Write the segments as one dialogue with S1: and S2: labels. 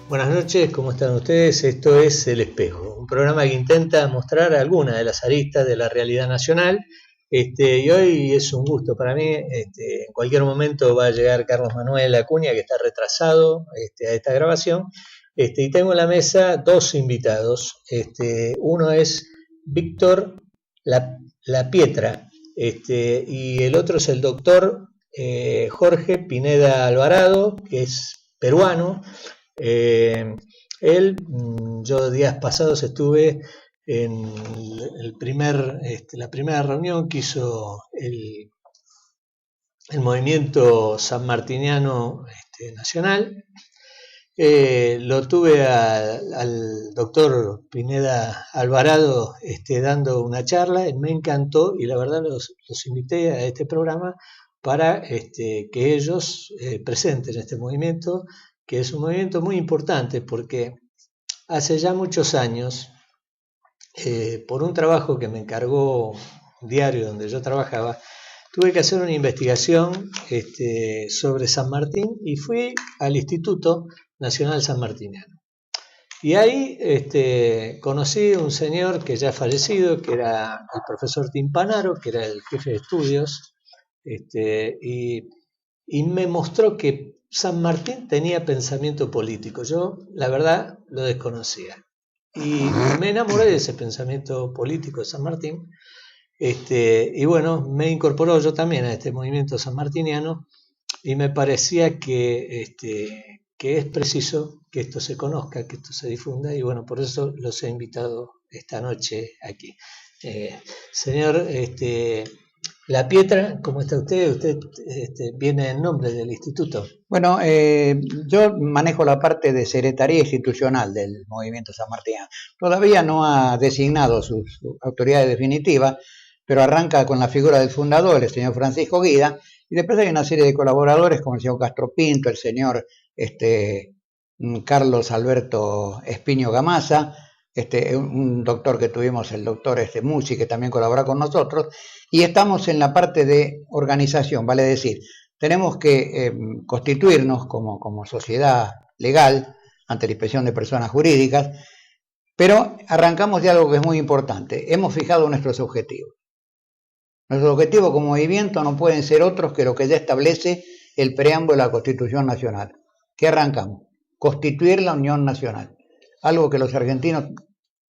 S1: Buenas noches, ¿cómo están ustedes? Esto es El Espejo, un programa que intenta mostrar algunas de las aristas de la realidad nacional. Y hoy es un gusto para mí. En cualquier momento va a llegar Carlos Manuel Acuña, que está retrasado a esta grabación. Y tengo en la mesa dos invitados. Uno es Víctor La Pietra, y el otro es el doctor Jorge Pineda Alvarado, que es peruano. Yo días pasados estuve en la primera reunión que hizo el movimiento sanmartiniano nacional. Lo tuve al doctor Pineda Alvarado dando una charla, me encantó, y la verdad los invité a este programa para que ellos presenten este movimiento, que es un movimiento muy importante porque hace ya muchos años, por un trabajo que me encargó un diario donde yo trabajaba, tuve que hacer una investigación sobre San Martín y fui al Instituto Nacional Sanmartiniano. Y ahí conocí a un señor que ya fallecido, que era el profesor Timpanaro, que era el jefe de estudios, y me mostró que San Martín tenía pensamiento político. Yo, la verdad, lo desconocía. Y me enamoré de ese pensamiento político de San Martín. Y bueno, me incorporó yo también a este movimiento sanmartiniano y me parecía que es preciso que esto se conozca, que esto se difunda, y bueno, por eso los he invitado esta noche aquí. Señor La Pietra, ¿cómo está usted? Usted viene en nombre del instituto.
S2: Bueno, yo manejo la parte de secretaría institucional del movimiento sanmartiniano. Todavía no ha designado su autoridad definitiva, pero arranca con la figura del fundador, el señor Francisco Guida, y después hay una serie de colaboradores como el señor Castro Pinto, el señor Carlos Alberto Espiño Gamasa, un doctor que tuvimos, el doctor Musi, que también colabora con nosotros, y estamos en la parte de organización, vale decir, tenemos que constituirnos como sociedad legal ante la inspección de personas jurídicas, pero arrancamos de algo que es muy importante. Hemos fijado nuestros objetivos. Nuestros objetivos como movimiento no pueden ser otros que lo que ya establece el preámbulo de la Constitución Nacional. ¿Qué arrancamos? Constituir la Unión Nacional, algo que los argentinos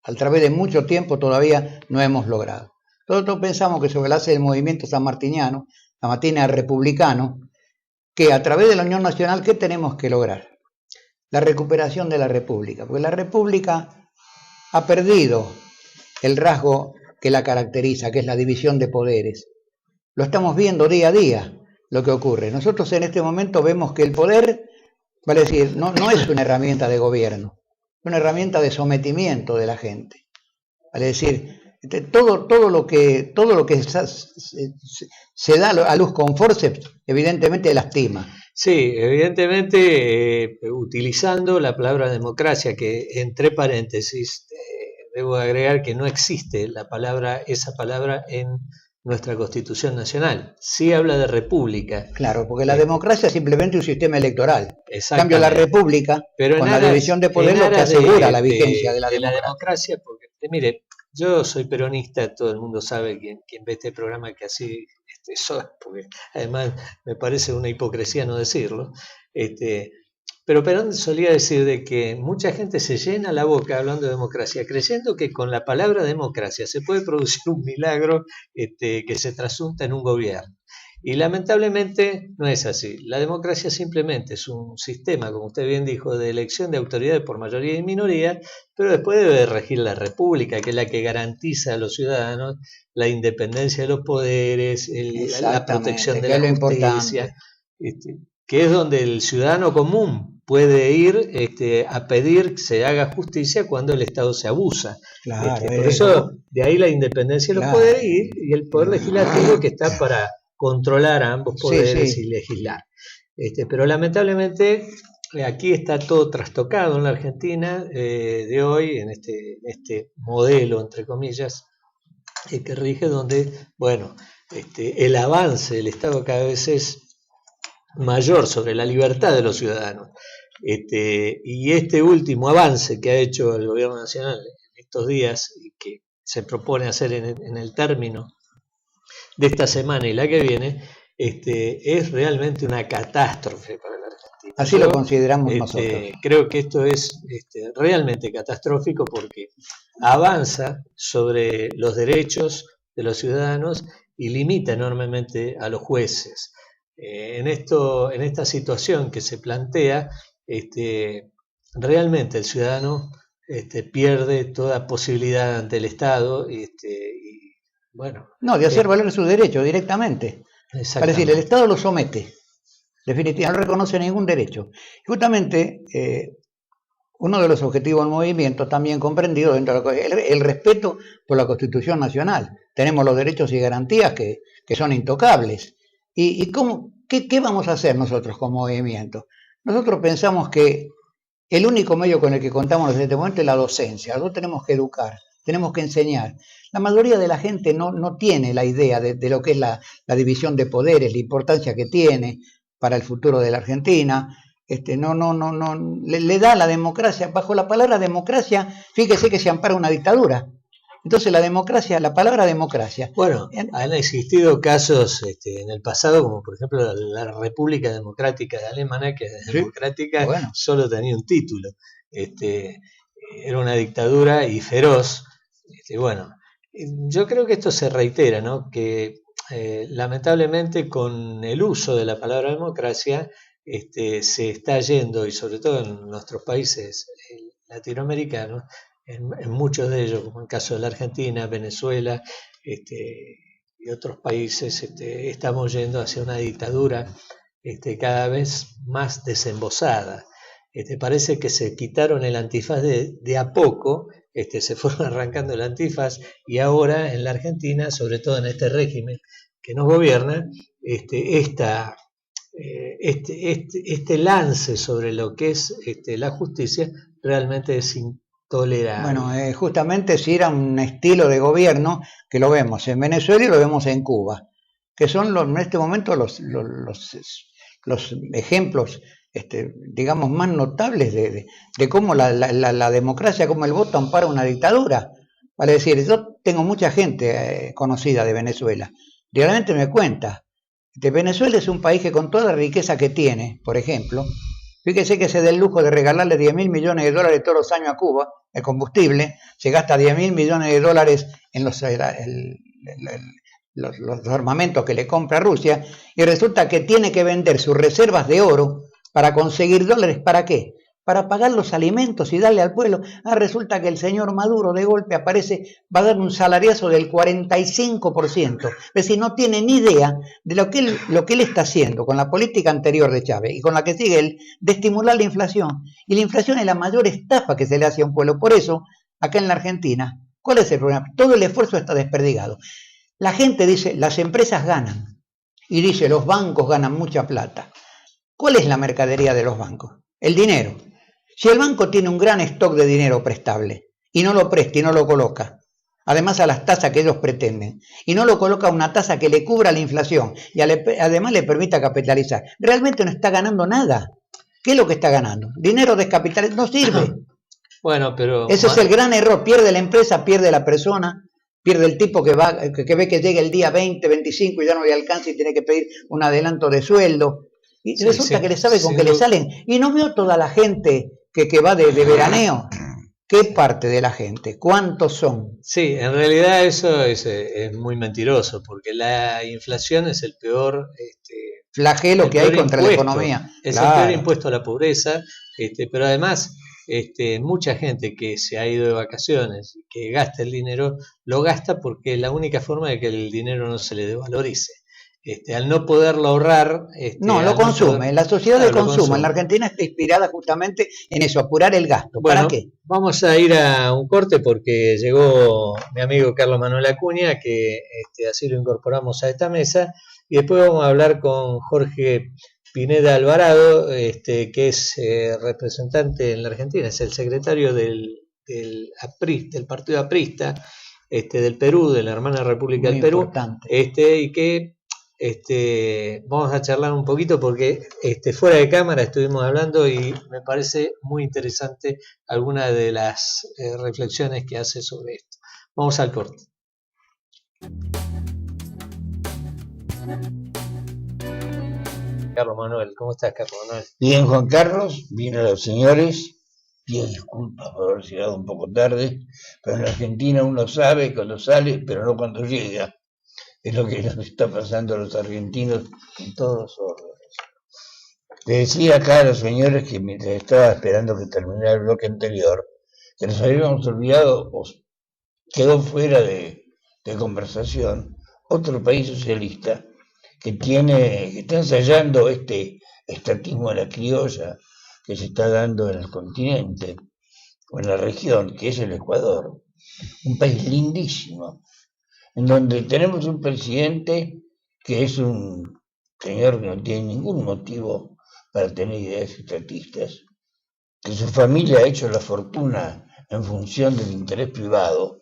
S2: a través de mucho tiempo todavía no hemos logrado. Nosotros pensamos que sobre la base del movimiento sanmartiniano, sanmartiniano republicano, que a través de la Unión Nacional, ¿qué tenemos que lograr? La recuperación de la República, porque la República ha perdido el rasgo que la caracteriza, que es la división de poderes. Lo estamos viendo día a día, lo que ocurre. Nosotros en este momento vemos que el poder, vale decir, no es una herramienta de gobierno, es una herramienta de sometimiento de la gente. Vale decir, todo lo que se da a luz con forceps, evidentemente lastima.
S1: Sí, evidentemente, utilizando la palabra democracia, que entre paréntesis debo agregar que no existe esa palabra en nuestra Constitución Nacional. Sí habla de república.
S2: Claro, porque la democracia es simplemente un sistema electoral. En cambio, la república,
S1: pero
S2: con la división de poder, lo que asegura la vigencia de la
S1: democracia. Porque, mire, yo soy peronista, todo el mundo sabe, quien ve este programa, que así soy, porque además me parece una hipocresía no decirlo. Pero Perón solía decir de que mucha gente se llena la boca hablando de democracia, creyendo que con la palabra democracia se puede producir un milagro que se trasunta en un gobierno. Y lamentablemente no es así. La democracia simplemente es un sistema, como usted bien dijo, de elección de autoridades por mayoría y minoría, pero después debe regir la república, que es la que garantiza a los ciudadanos la independencia de los poderes, la protección de la justicia, que es donde el ciudadano común puede ir a pedir que se haga justicia cuando el Estado se abusa.
S2: Claro,
S1: por eso, de ahí la independencia de los poderes y el poder legislativo, que está para controlar a ambos poderes y legislar. Pero lamentablemente aquí está todo trastocado en la Argentina de hoy, en este modelo, entre comillas, que rige, donde, bueno, el avance del Estado cada vez es mayor sobre la libertad de los ciudadanos. Y este último avance que ha hecho el gobierno nacional en estos días y que se propone hacer en el término de esta semana y la que viene, es realmente una catástrofe para la Argentina.
S2: Así lo consideramos nosotros.
S1: Creo que esto es realmente catastrófico porque avanza sobre los derechos de los ciudadanos y limita enormemente a los jueces. En esta situación que se plantea, realmente el ciudadano pierde toda posibilidad ante el Estado y bueno.
S2: No, de hacer valer su derecho directamente. Es decir, el Estado lo somete. Definitivamente no reconoce ningún derecho. Justamente uno de los objetivos del movimiento, también comprendido dentro de el respeto por la Constitución Nacional. Tenemos los derechos y garantías que son intocables. ¿Y qué vamos a hacer nosotros como movimiento? Nosotros pensamos que el único medio con el que contamos en este momento es la docencia. Nosotros tenemos que educar, tenemos que enseñar. La mayoría de la gente no tiene la idea de lo que es la división de poderes, la importancia que tiene para el futuro de la Argentina. Le da la democracia. Bajo la palabra democracia, fíjese que se ampara una dictadura. Entonces la democracia, la palabra democracia.
S1: Bueno, han existido casos en el pasado, como por ejemplo la República Democrática de Alemania, que es democrática, bueno, solo tenía un título. Era una dictadura y feroz. Bueno, yo creo que esto se reitera, ¿no? Que lamentablemente con el uso de la palabra democracia se está yendo, y sobre todo en nuestros países latinoamericanos, en muchos de ellos, como en el caso de la Argentina, Venezuela y otros países, estamos yendo hacia una dictadura cada vez más desembosada. Parece que se quitaron el antifaz de a poco, se fueron arrancando el antifaz, y ahora en la Argentina, sobre todo en este régimen que nos gobierna, este lance sobre lo que es la justicia realmente es intolerable.
S2: Bueno, justamente si era un estilo de gobierno que lo vemos en Venezuela y lo vemos en Cuba, que son en este momento los ejemplos digamos, más notables de cómo la democracia, cómo el voto ampara una dictadura. Vale decir, yo tengo mucha gente conocida de Venezuela, realmente me cuenta. Venezuela es un país que con toda la riqueza que tiene, por ejemplo, fíjese que se da el lujo de regalarle 10.000 millones de dólares todos los años a Cuba, el combustible, se gasta 10.000 millones de dólares en los armamentos que le compra Rusia, y resulta que tiene que vender sus reservas de oro para conseguir dólares. ¿Para qué? Para pagar los alimentos y darle al pueblo. Resulta que el señor Maduro de golpe aparece, va a dar un salariazo del 45%. Es decir, no tiene ni idea de lo que él está haciendo con la política anterior de Chávez y con la que sigue él, de estimular la inflación. Y la inflación es la mayor estafa que se le hace a un pueblo. Por eso, acá en la Argentina, ¿cuál es el problema? Todo el esfuerzo está desperdigado. La gente dice, las empresas ganan. Y dice, los bancos ganan mucha plata. ¿Cuál es la mercadería de los bancos? El dinero. Si el banco tiene un gran stock de dinero prestable y no lo presta y no lo coloca, además a las tasas que ellos pretenden, y no lo coloca a una tasa que le cubra la inflación y además le permita capitalizar, realmente no está ganando nada. ¿Qué es lo que está ganando? Dinero descapitalizado, no sirve.
S1: Bueno, pero
S2: ese es el gran error. Pierde la empresa, pierde la persona, pierde el tipo que ve que llega el día 20, 25 y ya no le alcanza y tiene que pedir un adelanto de sueldo. Y resulta que le sabe con que le salen. Y no veo toda la gente que va de veraneo. ¿Qué parte de la gente? ¿Cuántos son?
S1: Sí, en realidad eso es muy mentiroso, porque la inflación es el peor
S2: flagelo que hay contra la economía.
S1: Es el peor impuesto a la pobreza, pero además mucha gente que se ha ido de vacaciones, que gasta el dinero, lo gasta porque es la única forma de que el dinero no se le devalorice. Al no poderlo ahorrar...
S2: no, lo consume. La sociedad de consumo en la Argentina está inspirada justamente en eso, apurar el gasto.
S1: Bueno,
S2: ¿para qué?
S1: Vamos a ir a un corte porque llegó mi amigo Carlos Manuel Acuña, que así lo incorporamos a esta mesa, y después vamos a hablar con Jorge Pineda Alvarado, que es representante en la Argentina, es el secretario del Partido Aprista, del Perú, de la hermana República
S2: Muy
S1: del Perú,
S2: importante.
S1: y que vamos a charlar un poquito porque fuera de cámara estuvimos hablando y me parece muy interesante alguna de las reflexiones que hace sobre esto. Vamos al corte. Carlos Manuel, ¿cómo estás, Carlos Manuel?
S3: Bien, Juan Carlos, bien a los señores. Pido disculpas por haber llegado un poco tarde, pero en la Argentina uno sabe cuando sale, pero no cuando llega. Es lo que nos está pasando a los argentinos en todos los órdenes. Le decía acá a los señores que mientras estaba esperando que terminara el bloque anterior, que nos habíamos olvidado, o quedó fuera de conversación, otro país socialista que está ensayando este estatismo a la criolla que se está dando en el continente o en la región, que es el Ecuador, un país lindísimo, en donde tenemos un presidente que es un señor que no tiene ningún motivo para tener ideas estatistas, que su familia ha hecho la fortuna en función del interés privado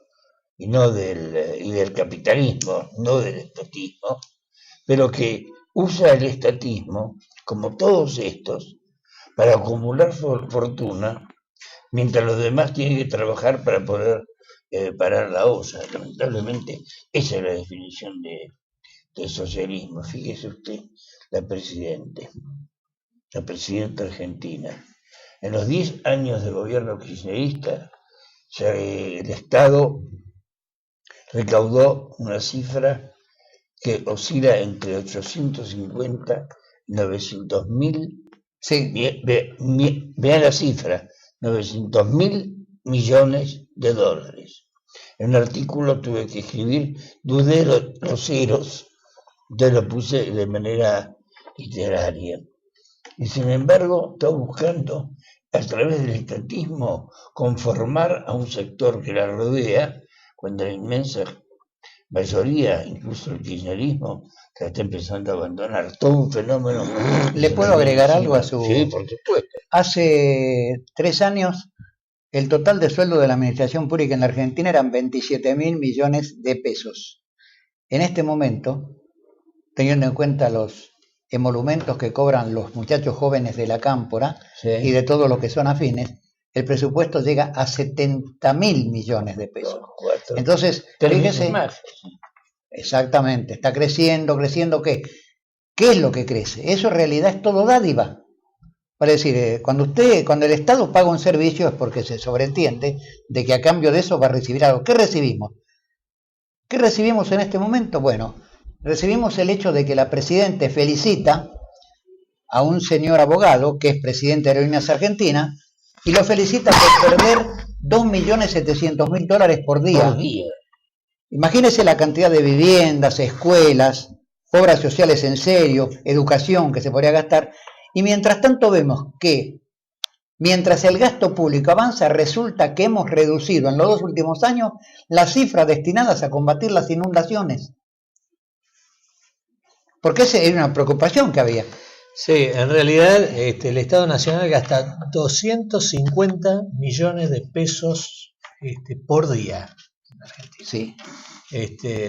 S3: y del capitalismo, no del estatismo, pero que usa el estatismo, como todos estos, para acumular fortuna, mientras los demás tienen que trabajar para poder parar la olla. Lamentablemente, esa es la definición de socialismo. Fíjese usted, la presidenta argentina. En los 10 años de gobierno kirchnerista, el Estado recaudó una cifra que oscila entre 850 y 900 mil.
S2: Sí.
S3: Vean la cifra, 900 mil millones de dólares. En un artículo tuve que escribir, dudé los ceros, entonces lo puse de manera literaria. Y sin embargo, está buscando, a través del estatismo, conformar a un sector que la rodea, cuando la inmensa mayoría, incluso el kirchnerismo, se está empezando a abandonar. Todo un fenómeno.
S2: ¿Le puedo agregar algo a su...?
S3: Sí, por supuesto.
S2: Hace 3 años, el total de sueldo de la administración pública en la Argentina eran 27.000 millones de pesos. En este momento, teniendo en cuenta los emolumentos que cobran los muchachos jóvenes de la Cámpora, sí, y de todo lo que son afines, el presupuesto llega a 70.000 millones de pesos. Entonces, fíjese, exactamente, está creciendo, ¿qué? ¿Qué es lo que crece? Eso en realidad es todo dádiva. Para decir, cuando el Estado paga un servicio es porque se sobreentiende de que a cambio de eso va a recibir algo. ¿Qué recibimos? ¿Qué recibimos en este momento? Bueno, recibimos el hecho de que la Presidenta felicita a un señor abogado que es presidente de Aerolíneas Argentinas y lo felicita por perder $2.700.000 por día. Imagínese la cantidad de viviendas, escuelas, obras sociales en serio, educación que se podría gastar. Y mientras tanto vemos que, mientras el gasto público avanza, resulta que hemos reducido en los 2 últimos años las cifras destinadas a combatir las inundaciones. Porque esa era una preocupación que había.
S1: Sí, en realidad el Estado Nacional gasta 250 millones de pesos por día en Argentina.
S2: Sí.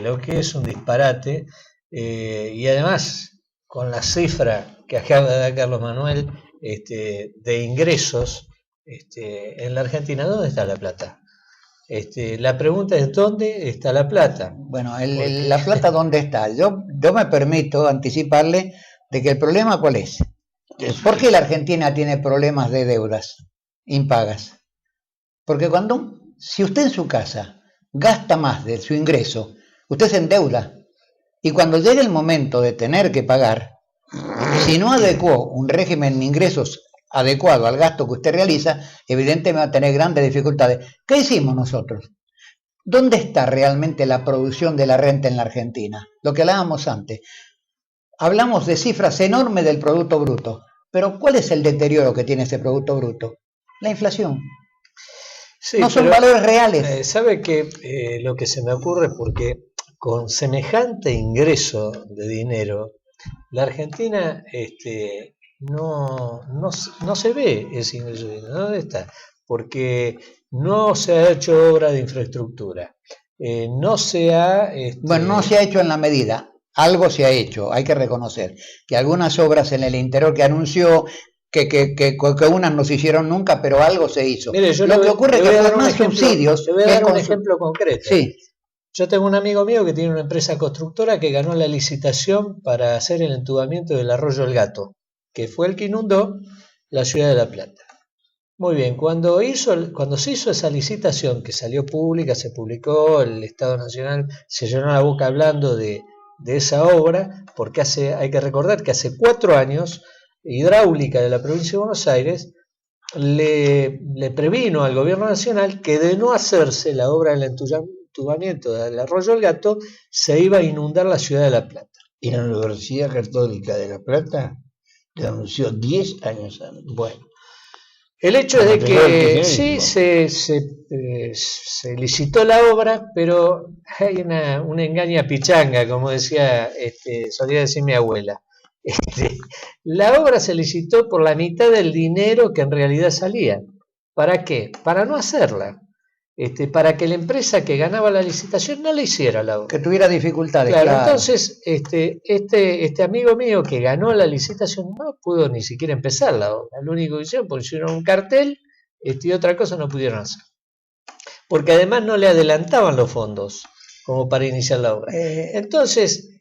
S1: Lo que es un disparate. Y además, con la cifra que acaba de dar Carlos Manuel de ingresos en la Argentina, ¿dónde está la plata? La pregunta es, ¿dónde está la plata?
S2: Bueno, la plata, ¿dónde está? Yo me permito anticiparle de que el problema, ¿cuál es? ¿Por qué la Argentina tiene problemas de deudas impagas? Porque si usted en su casa gasta más de su ingreso, usted se endeuda. Y cuando llegue el momento de tener que pagar, si no adecuó un régimen de ingresos adecuado al gasto que usted realiza, evidentemente va a tener grandes dificultades. ¿Qué hicimos nosotros? ¿Dónde está realmente la producción de la renta en la Argentina? Lo que hablábamos antes. Hablamos de cifras enormes del Producto Bruto, pero ¿cuál es el deterioro que tiene ese Producto Bruto? La inflación. Sí, no son valores reales.
S1: ¿Sabe qué? Lo que se me ocurre, porque con semejante ingreso de dinero, la Argentina no se ve ese ingreso de dinero. ¿Dónde está? Porque no se ha hecho obra de infraestructura. no se ha...
S2: Bueno, no se ha hecho en la medida. Algo se ha hecho, hay que reconocer. Que algunas obras en el interior que anunció que unas no se hicieron nunca, pero algo se hizo.
S1: Mire, yo
S2: Lo que ocurre es que fueron más
S1: ejemplo,
S2: subsidios.
S1: Le voy a dar un ejemplo concreto.
S2: Sí.
S1: Yo tengo un amigo mío que tiene una empresa constructora que ganó la licitación para hacer el entubamiento del arroyo El Gato, que fue el que inundó la ciudad de La Plata. Muy bien, cuando se hizo esa licitación, que salió pública, se publicó, el Estado Nacional se llenó la boca hablando de esa obra, porque hay que recordar que hace 4 años, Hidráulica de la provincia de Buenos Aires le previno al gobierno nacional que de no hacerse la obra del entubamiento del arroyo El Gato, se iba a inundar la ciudad de La Plata.
S3: Y la Universidad Católica de La Plata le anunció 10 años antes.
S1: Bueno, el hecho es de que sí se licitó la obra, pero hay una engaña pichanga, como solía decir mi abuela. La obra se licitó por la mitad del dinero que en realidad salía. ¿Para qué? Para no hacerla. Para que la empresa que ganaba la licitación no la hiciera la obra.
S2: Que tuviera dificultades.
S1: Claro. Entonces, este amigo mío que ganó la licitación no pudo ni siquiera empezar la obra. Lo único que hicieron, pusieron un cartel y otra cosa no pudieron hacer. Porque además no le adelantaban los fondos como para iniciar la obra. Entonces,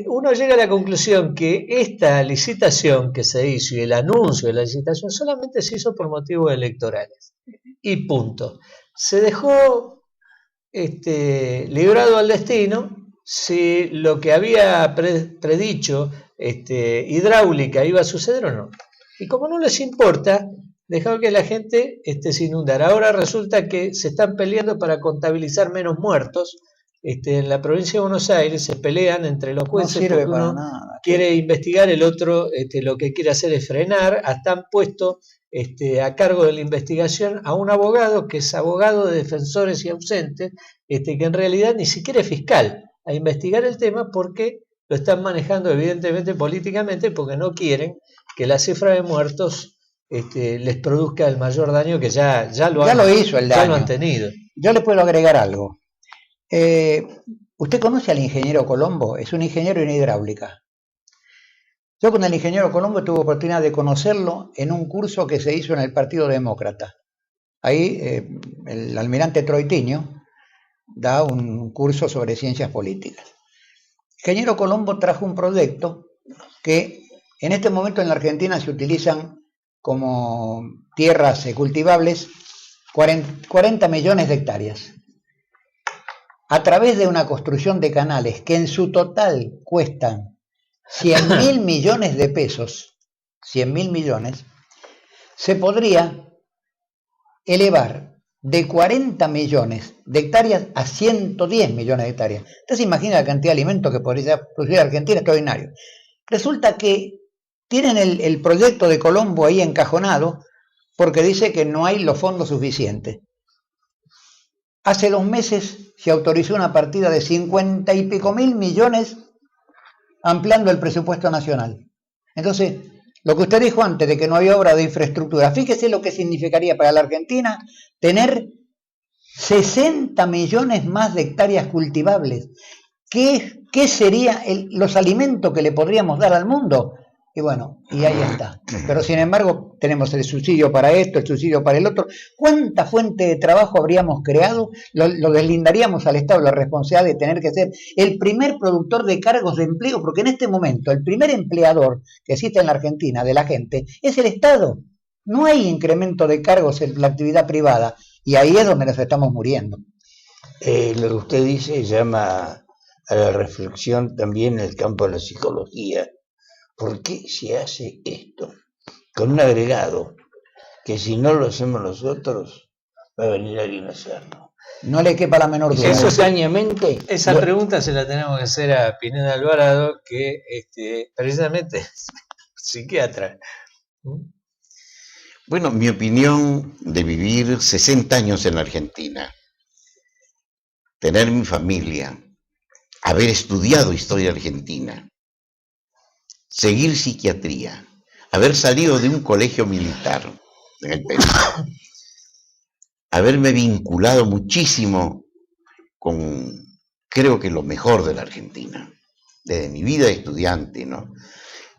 S1: uno llega a la conclusión que esta licitación que se hizo y el anuncio de la licitación solamente se hizo por motivos electorales. Y punto. Se dejó librado al destino si lo que había predicho Hidráulica iba a suceder o no. Y como no les importa, dejaron que la gente se inundara. Ahora resulta que se están peleando para contabilizar menos muertos. En la provincia de Buenos Aires se pelean entre los jueces porque uno quiere investigar, el otro lo que quiere hacer es frenar. Hasta han puesto a cargo de la investigación a un abogado que es abogado de defensores y ausentes, que en realidad ni siquiera es fiscal, a investigar el tema porque lo están manejando evidentemente políticamente, porque no quieren que la cifra de muertos les produzca el mayor daño que ya lo han tenido.
S2: Yo le puedo agregar algo. ¿Usted conoce al ingeniero Colombo? Es un ingeniero en hidráulica. Yo con el ingeniero Colombo tuve oportunidad de conocerlo en un curso que se hizo en el Partido Demócrata. Ahí el almirante Troitiño da un curso sobre ciencias políticas. El ingeniero Colombo trajo un proyecto que en este momento en la Argentina se utilizan como tierras cultivables 40 millones de hectáreas. A través de una construcción de canales que en su total cuestan 100.000 millones de pesos, 100.000 millones, se podría elevar de 40 millones de hectáreas a 110 millones de hectáreas. Usted se imagina la cantidad de alimentos que podría producir Argentina, extraordinario. Resulta que tienen el proyecto de Colombo ahí encajonado porque dice que no hay los fondos suficientes. Hace 2 meses se autorizó una partida de 50 y pico mil millones ampliando el presupuesto nacional. Entonces, lo que usted dijo antes de que no había obra de infraestructura, fíjese lo que significaría para la Argentina tener 60 millones más de hectáreas cultivables. ¿Qué serían los alimentos que le podríamos dar al mundo? Y bueno, y ahí está. Pero sin embargo, tenemos el subsidio para esto, el subsidio para el otro. ¿Cuánta fuente de trabajo habríamos creado? Lo deslindaríamos al Estado la responsabilidad de tener que ser el primer productor de cargos de empleo, porque en este momento el primer empleador que existe en la Argentina de la gente es el Estado. No hay incremento de cargos en la actividad privada y ahí es donde nos estamos muriendo.
S3: Lo que usted dice llama a la reflexión también en el campo de la psicología. ¿Por qué se hace esto? Con un agregado, que si no lo hacemos nosotros, va a venir alguien a hacerlo.
S2: No le quepa la menor duda.
S1: Esa pregunta se la tenemos que hacer a Pineda Alvarado, que precisamente es psiquiatra.
S4: Bueno, mi opinión de vivir 60 años en Argentina, tener mi familia, haber estudiado historia argentina, seguir psiquiatría, haber salido de un colegio militar en el Perú, haberme vinculado muchísimo con, creo que lo mejor de la Argentina, desde mi vida de estudiante, ¿no?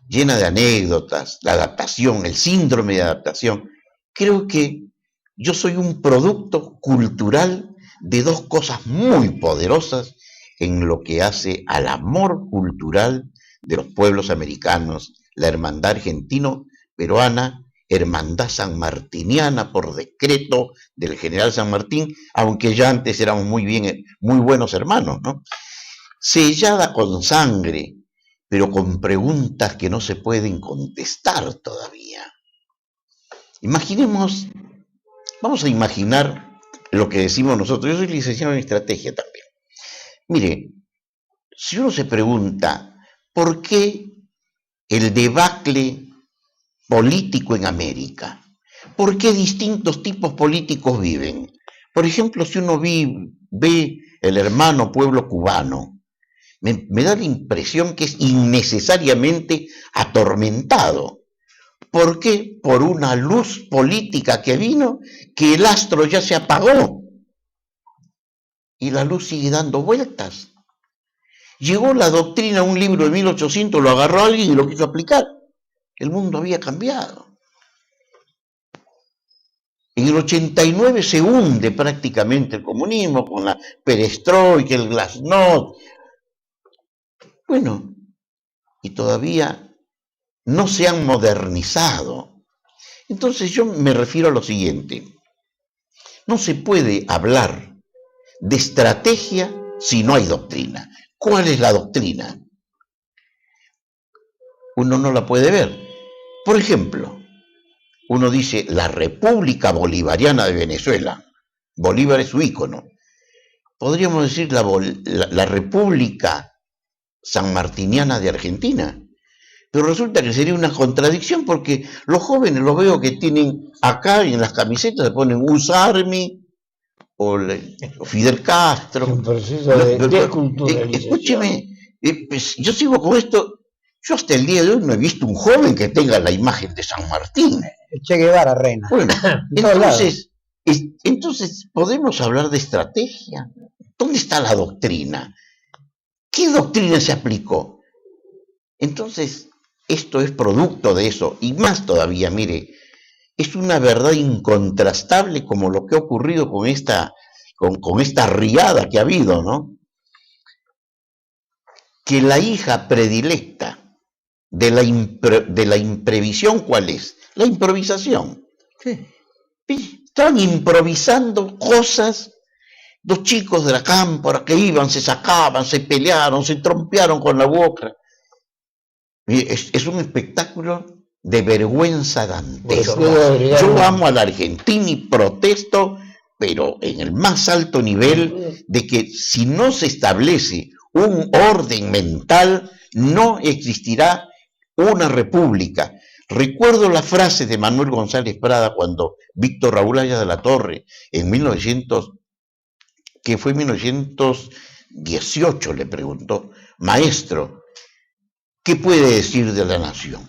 S4: Llena de anécdotas, la adaptación, el síndrome de adaptación. Creo que yo soy un producto cultural de dos cosas muy poderosas en lo que hace al amor cultural de los pueblos americanos, la hermandad argentino-peruana, hermandad sanmartiniana por decreto del general San Martín, aunque ya antes éramos muy buenos hermanos, ¿no? Sellada con sangre, pero con preguntas que no se pueden contestar todavía. Imaginemos, vamos a imaginar lo que decimos nosotros. Yo soy licenciado en estrategia también. Mire, si uno se pregunta, ¿por qué el debacle político en América? ¿Por qué distintos tipos políticos viven? Por ejemplo, si uno ve el hermano pueblo cubano, me da la impresión que es innecesariamente atormentado. ¿Por qué? Por una luz política que vino, que el astro ya se apagó y la luz sigue dando vueltas. Llegó la doctrina, un libro de 1800, lo agarró alguien y lo quiso aplicar. El mundo había cambiado. En el 89 se hunde prácticamente el comunismo con la perestroika, el glasnost. Bueno, y todavía no se han modernizado. Entonces yo me refiero a lo siguiente. No se puede hablar de estrategia si no hay doctrina. ¿Cuál es la doctrina? Uno no la puede ver. Por ejemplo, uno dice la República Bolivariana de Venezuela. Bolívar es su ícono. Podríamos decir la República Sanmartiniana de Argentina. Pero resulta que sería una contradicción porque los jóvenes los veo que tienen acá en las camisetas, se ponen USARMI o Fidel Castro.
S3: Un proceso de desculturalización.
S4: Escúcheme, pues, yo sigo con esto. Yo hasta el día de hoy no he visto un joven que tenga la imagen de San Martín.
S2: Che Guevara, reina.
S4: Bueno, entonces, ¿podemos hablar de estrategia? ¿Dónde está la doctrina? ¿Qué doctrina se aplicó? Entonces, esto es producto de eso, y más todavía, mire, es una verdad incontrastable como lo que ha ocurrido con esta riada que ha habido, ¿no? Que la hija predilecta de la imprevisión, ¿cuál es? La improvisación.
S2: Sí.
S4: Estaban improvisando cosas, dos chicos de la cámpora que iban, se sacaban, se pelearon, se trompearon con la boca. Es un espectáculo de vergüenza dantesca. Yo amo a la Argentina y protesto, pero en el más alto nivel, de que si no se establece un orden mental, no existirá una república. Recuerdo la frase de Manuel González Prada cuando Víctor Raúl Haya de la Torre, en 1918, le preguntó: maestro, ¿qué puede decir de la nación?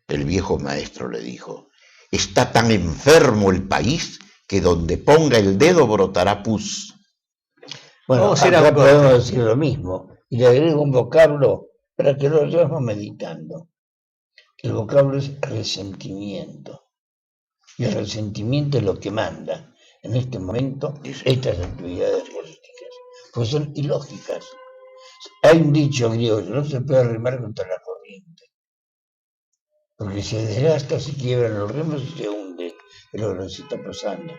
S4: El viejo maestro le dijo: está tan enfermo el país que donde ponga el dedo brotará pus.
S3: Bueno, acá podemos decir lo mismo, y le agrego un vocablo para que lo vayamos meditando. El vocablo es resentimiento, y el resentimiento es lo que manda en este momento estas actividades políticas, pues son ilógicas. Hay un dicho griego: no se puede remar contra la corriente, porque se desgasta, se quiebran los remos y se hunde. Es lo que nos está pasando.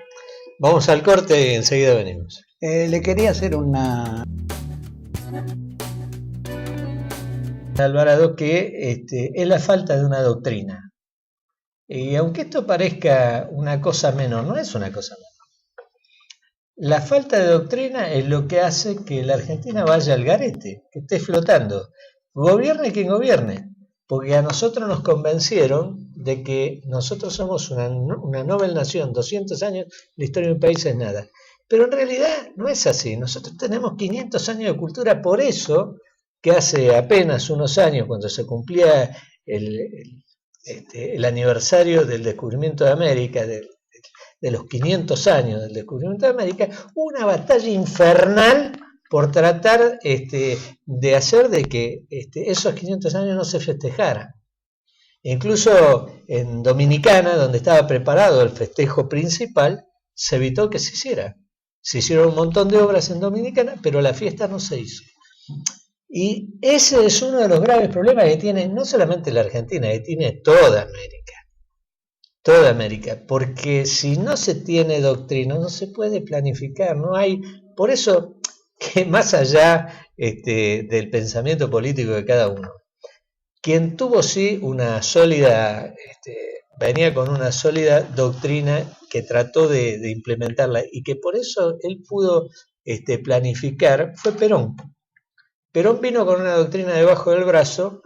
S1: Vamos al corte y enseguida venimos.
S2: Le quería hacer una...
S1: Alvarado, que es la falta de una doctrina. Y aunque esto parezca una cosa menor, no es una cosa menor. La falta de doctrina es lo que hace que la Argentina vaya al garete, que esté flotando. Gobierne quien gobierne, porque a nosotros nos convencieron de que nosotros somos una noble nación, 200 años, la historia de un país es nada. Pero en realidad no es así. Nosotros tenemos 500 años de cultura, por eso que hace apenas unos años, cuando se cumplía el aniversario del descubrimiento de América, del de los 500 años del descubrimiento de América, una batalla infernal por tratar de hacer de que esos 500 años no se festejaran. Incluso en Dominicana, donde estaba preparado el festejo principal, se evitó que se hiciera. Se hicieron un montón de obras en Dominicana, pero la fiesta no se hizo. Y ese es uno de los graves problemas que tiene no solamente la Argentina, que tiene toda América, porque si no se tiene doctrina, no se puede planificar, no hay, por eso que más allá del pensamiento político de cada uno, quien tuvo sí una sólida, venía con una sólida doctrina que trató de implementarla y que por eso él pudo planificar, fue Perón. Perón vino con una doctrina debajo del brazo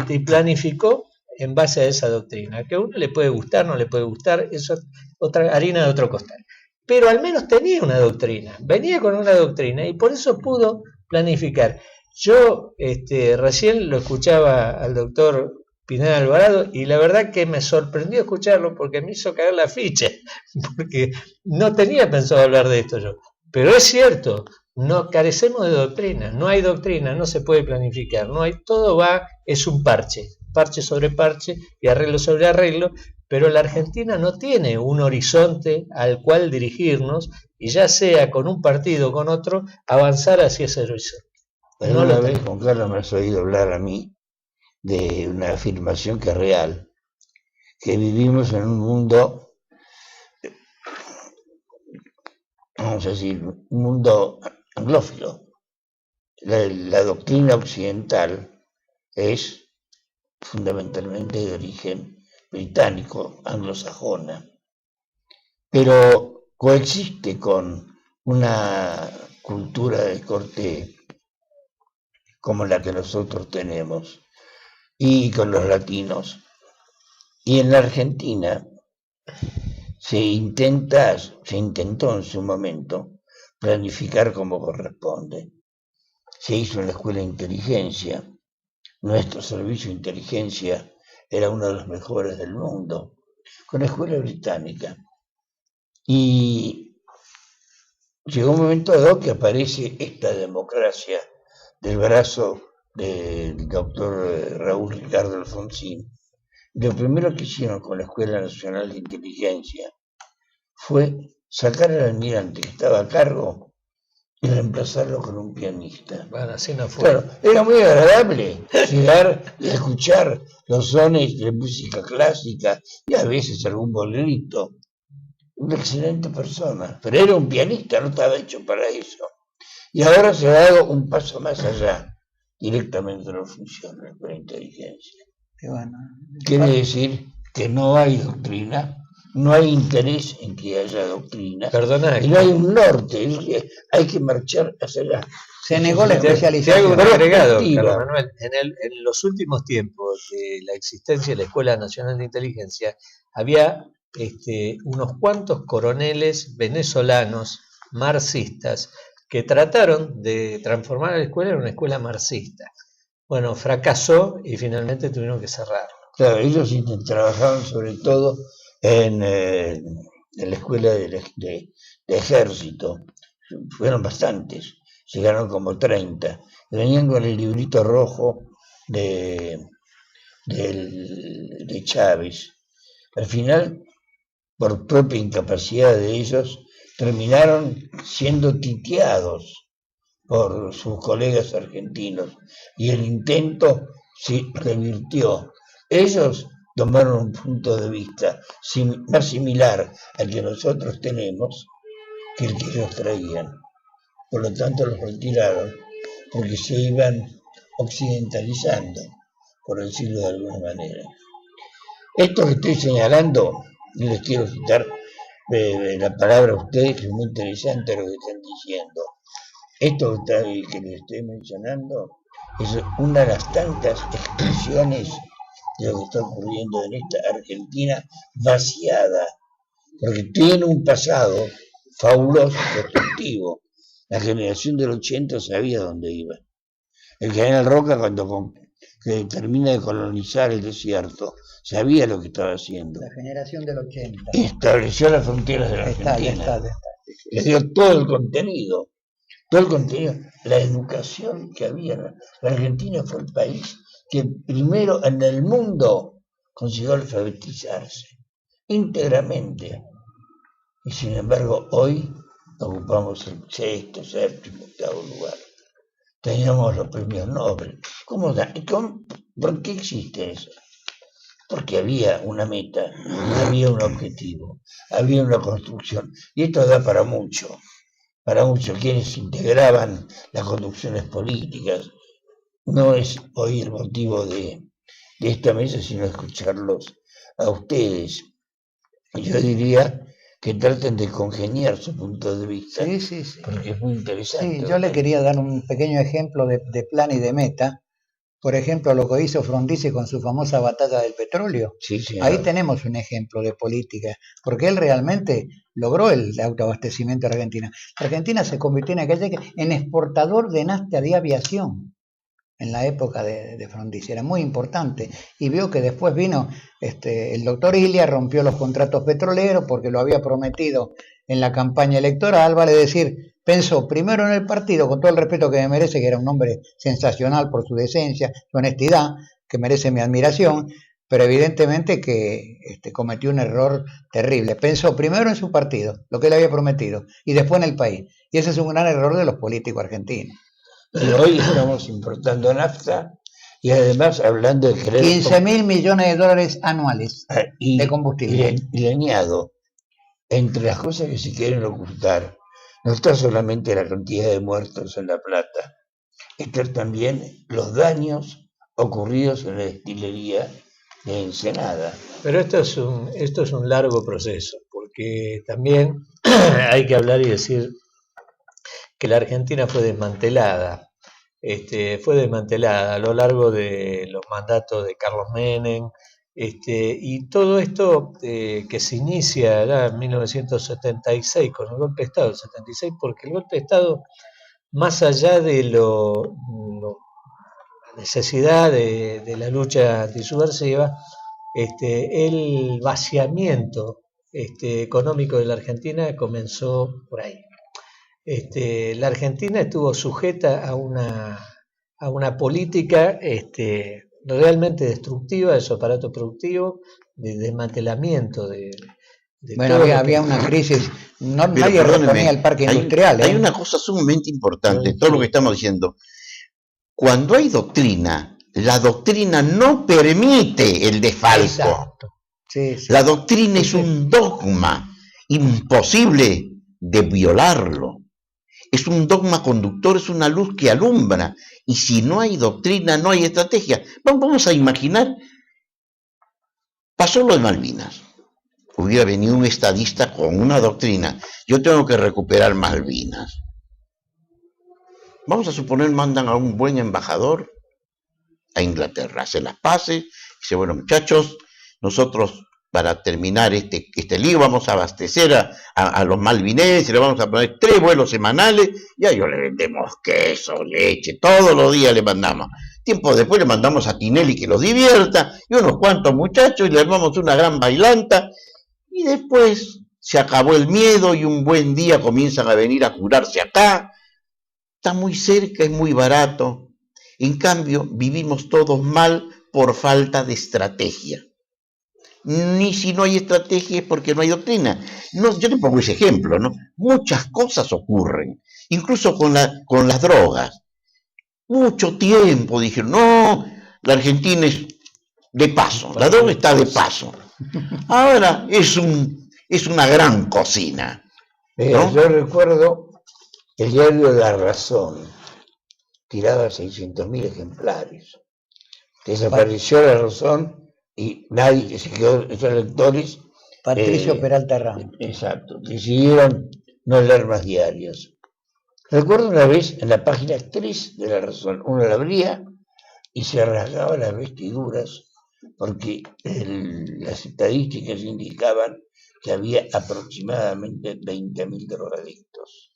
S1: y planificó en base a esa doctrina, que a uno le puede gustar, no le puede gustar, eso es otra harina de otro costal. Pero al menos tenía una doctrina, venía con una doctrina y por eso pudo planificar. Yo recién lo escuchaba al doctor Pineda Alvarado y la verdad que me sorprendió escucharlo porque me hizo caer la ficha, porque no tenía pensado hablar de esto yo. Pero es cierto, no carecemos de doctrina, no hay doctrina, no se puede planificar, no hay, todo va, es un parche sobre parche y arreglo sobre arreglo, pero la Argentina no tiene un horizonte al cual dirigirnos y ya sea con un partido o con otro, avanzar hacia ese horizonte.
S3: Alguna vez con Carlos me has oído hablar a mí de una afirmación que es real, que vivimos en un mundo, vamos a decir, un mundo anglófilo. La doctrina occidental es fundamentalmente de origen británico, anglosajona, pero coexiste con una cultura de corte como la que nosotros tenemos y con los latinos. Y en la Argentina se intentó en su momento planificar como corresponde. Se hizo en la Escuela de Inteligencia. Nuestro servicio de inteligencia era uno de los mejores del mundo, con la escuela británica. Y llegó un momento dado que aparece esta democracia del brazo del doctor Raúl Ricardo Alfonsín. Lo primero que hicieron con la Escuela Nacional de Inteligencia fue sacar al almirante que estaba a cargo y reemplazarlo con un pianista.
S1: Bueno, así no fue.
S3: Claro, era muy agradable llegar y escuchar los sones de música clásica y a veces algún bolerito. Una excelente persona, pero era un pianista, no estaba hecho para eso. Y ahora se ha dado un paso más allá, directamente no funciona con la inteligencia.
S2: Bueno,
S3: Quiere decir que no hay doctrina, no hay interés en que haya doctrina,
S1: Perdona,
S3: y no hay un norte, hay que marchar hacia allá.
S2: se negó la
S1: te hago
S2: especialización.
S1: un agregado,
S3: Perspectiva.
S1: Carlos Manuel. En los últimos tiempos de la existencia de la Escuela Nacional de Inteligencia, había unos cuantos coroneles venezolanos marxistas que trataron de transformar a la escuela en una escuela marxista. Bueno, fracasó y finalmente tuvieron que cerrarlo.
S3: Claro, ellos trabajaban sobre todo en la escuela de ejército. Fueron bastantes, llegaron como 30. Venían con el librito rojo de Chávez. Al final, por propia incapacidad de ellos, terminaron siendo titiados por sus colegas argentinos y el intento se revirtió. Ellos tomaron un punto de vista más similar al que nosotros tenemos que el que ellos traían. Por lo tanto los retiraron porque se iban occidentalizando, por decirlo de alguna manera. Esto que estoy señalando, no les quiero quitar la palabra a ustedes, es muy interesante lo que están diciendo. Esto que les estoy mencionando es una de las tantas expresiones de lo que está ocurriendo en esta Argentina vaciada, porque tiene un pasado fabuloso, constructivo. La generación del 80 sabía dónde iba. El general Roca, cuando que termina de colonizar el desierto, sabía lo que estaba haciendo.
S2: La generación del 80.
S3: Estableció las fronteras de la Argentina. Les dio todo el contenido. La educación que había. La Argentina fue el país que primero en el mundo consiguió alfabetizarse íntegramente. Y sin embargo, hoy ocupamos el 6º, 7º, 8º lugar. Teníamos los premios Nobel. ¿Por qué existe eso? Porque había una meta, había un objetivo, había una construcción. Y esto da para mucho. Para muchos quienes integraban las conducciones políticas. No es hoy el motivo de esta mesa, sino escucharlos a ustedes. Yo diría que traten de congeniar su punto de vista,
S2: Sí.
S3: porque es muy interesante.
S2: Sí, yo le quería dar un pequeño ejemplo de plan y de meta. Por ejemplo, lo que hizo Frondizi con su famosa batalla del petróleo.
S3: Sí,
S2: Ahí tenemos un ejemplo de política, porque él realmente logró el autoabastecimiento de Argentina. Argentina se convirtió en exportador de nafta de aviación en la época de Frondizi, era muy importante, y vio que después vino el doctor Ilia, rompió los contratos petroleros porque lo había prometido en la campaña electoral, vale decir, pensó primero en el partido, con todo el respeto que me merece, que era un hombre sensacional por su decencia, su honestidad, que merece mi admiración, pero evidentemente que cometió un error terrible. Pensó primero en su partido, lo que él había prometido, y después en el país, y ese es un gran error de los políticos argentinos.
S3: Pero hoy estamos importando nafta y además hablando de querer
S2: 15.000 millones de dólares anuales de combustible.
S3: Y añado, entre las cosas que se quieren ocultar, no está solamente la cantidad de muertos en La Plata, están también los daños ocurridos en la destilería de Ensenada.
S1: Pero esto es un largo proceso, porque también hay que hablar y decir que la Argentina fue desmantelada a lo largo de los mandatos de Carlos Menem, y todo esto que se inicia ya en 1976 con el golpe de Estado del 76, porque el golpe de Estado, más allá de la necesidad de la lucha antisubversiva, el vaciamiento económico de la Argentina comenzó por ahí. La Argentina estuvo sujeta a una política realmente destructiva de su aparato productivo, de desmantelamiento de
S2: bueno, había una crisis, nadie reponía el parque industrial.
S4: Hay una cosa sumamente importante, todo lo que estamos diciendo. Cuando hay doctrina, la doctrina no permite el desfalco.
S2: Sí.
S4: La doctrina es un dogma imposible de violarlo. Es un dogma conductor, es una luz que alumbra. Y si no hay doctrina, no hay estrategia. Vamos a imaginar, pasó lo de Malvinas. Hubiera venido un estadista con una doctrina. Yo tengo que recuperar Malvinas. Vamos a suponer, mandan a un buen embajador a Inglaterra, hace las paces, dice, bueno muchachos, nosotros para terminar este lío vamos a abastecer a los malvinenses, le vamos a poner 3 vuelos semanales, y a ellos le vendemos queso, leche, todos los días le mandamos. Tiempo después le mandamos a Tinelli que los divierta, y unos cuantos muchachos, y le armamos una gran bailanta, y después se acabó el miedo, y un buen día comienzan a venir a curarse acá. Está muy cerca, es muy barato. En cambio, vivimos todos mal por falta de estrategia. Ni si no hay estrategia es porque no hay doctrina. No, yo te pongo ese ejemplo, ¿no? Muchas cosas ocurren, incluso con las drogas. Mucho tiempo dijeron, no, la Argentina es de paso, la droga está de paso. Ahora es una gran cocina, ¿no?
S3: Yo recuerdo el diario La Razón, tiraba 600.000 ejemplares. Desapareció La Razón y nadie se quedó, esos lectores.
S2: Patricio Peralta Ramos.
S3: Exacto, decidieron no leer más diarios. Recuerdo una vez en la página 3 de La Razón, uno la abría y se rasgaba las vestiduras porque las estadísticas indicaban que había aproximadamente 20.000 drogadictos.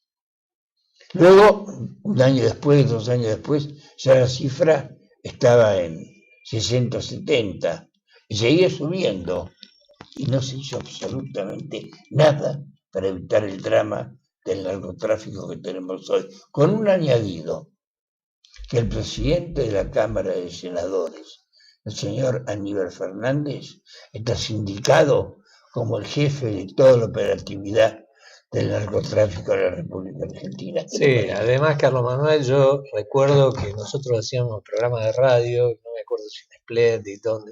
S3: Luego, un año después, 2 años después, ya la cifra estaba en 60, 70, y seguía subiendo, y no se hizo absolutamente nada para evitar el drama del narcotráfico que tenemos hoy, con un añadido, que el presidente de la Cámara de Senadores, el señor Aníbal Fernández, está sindicado como el jefe de toda la operatividad del narcotráfico de la República Argentina.
S1: Sí, además, Carlos Manuel, yo recuerdo que nosotros hacíamos programas de radio, no me acuerdo si en Splendid, dónde,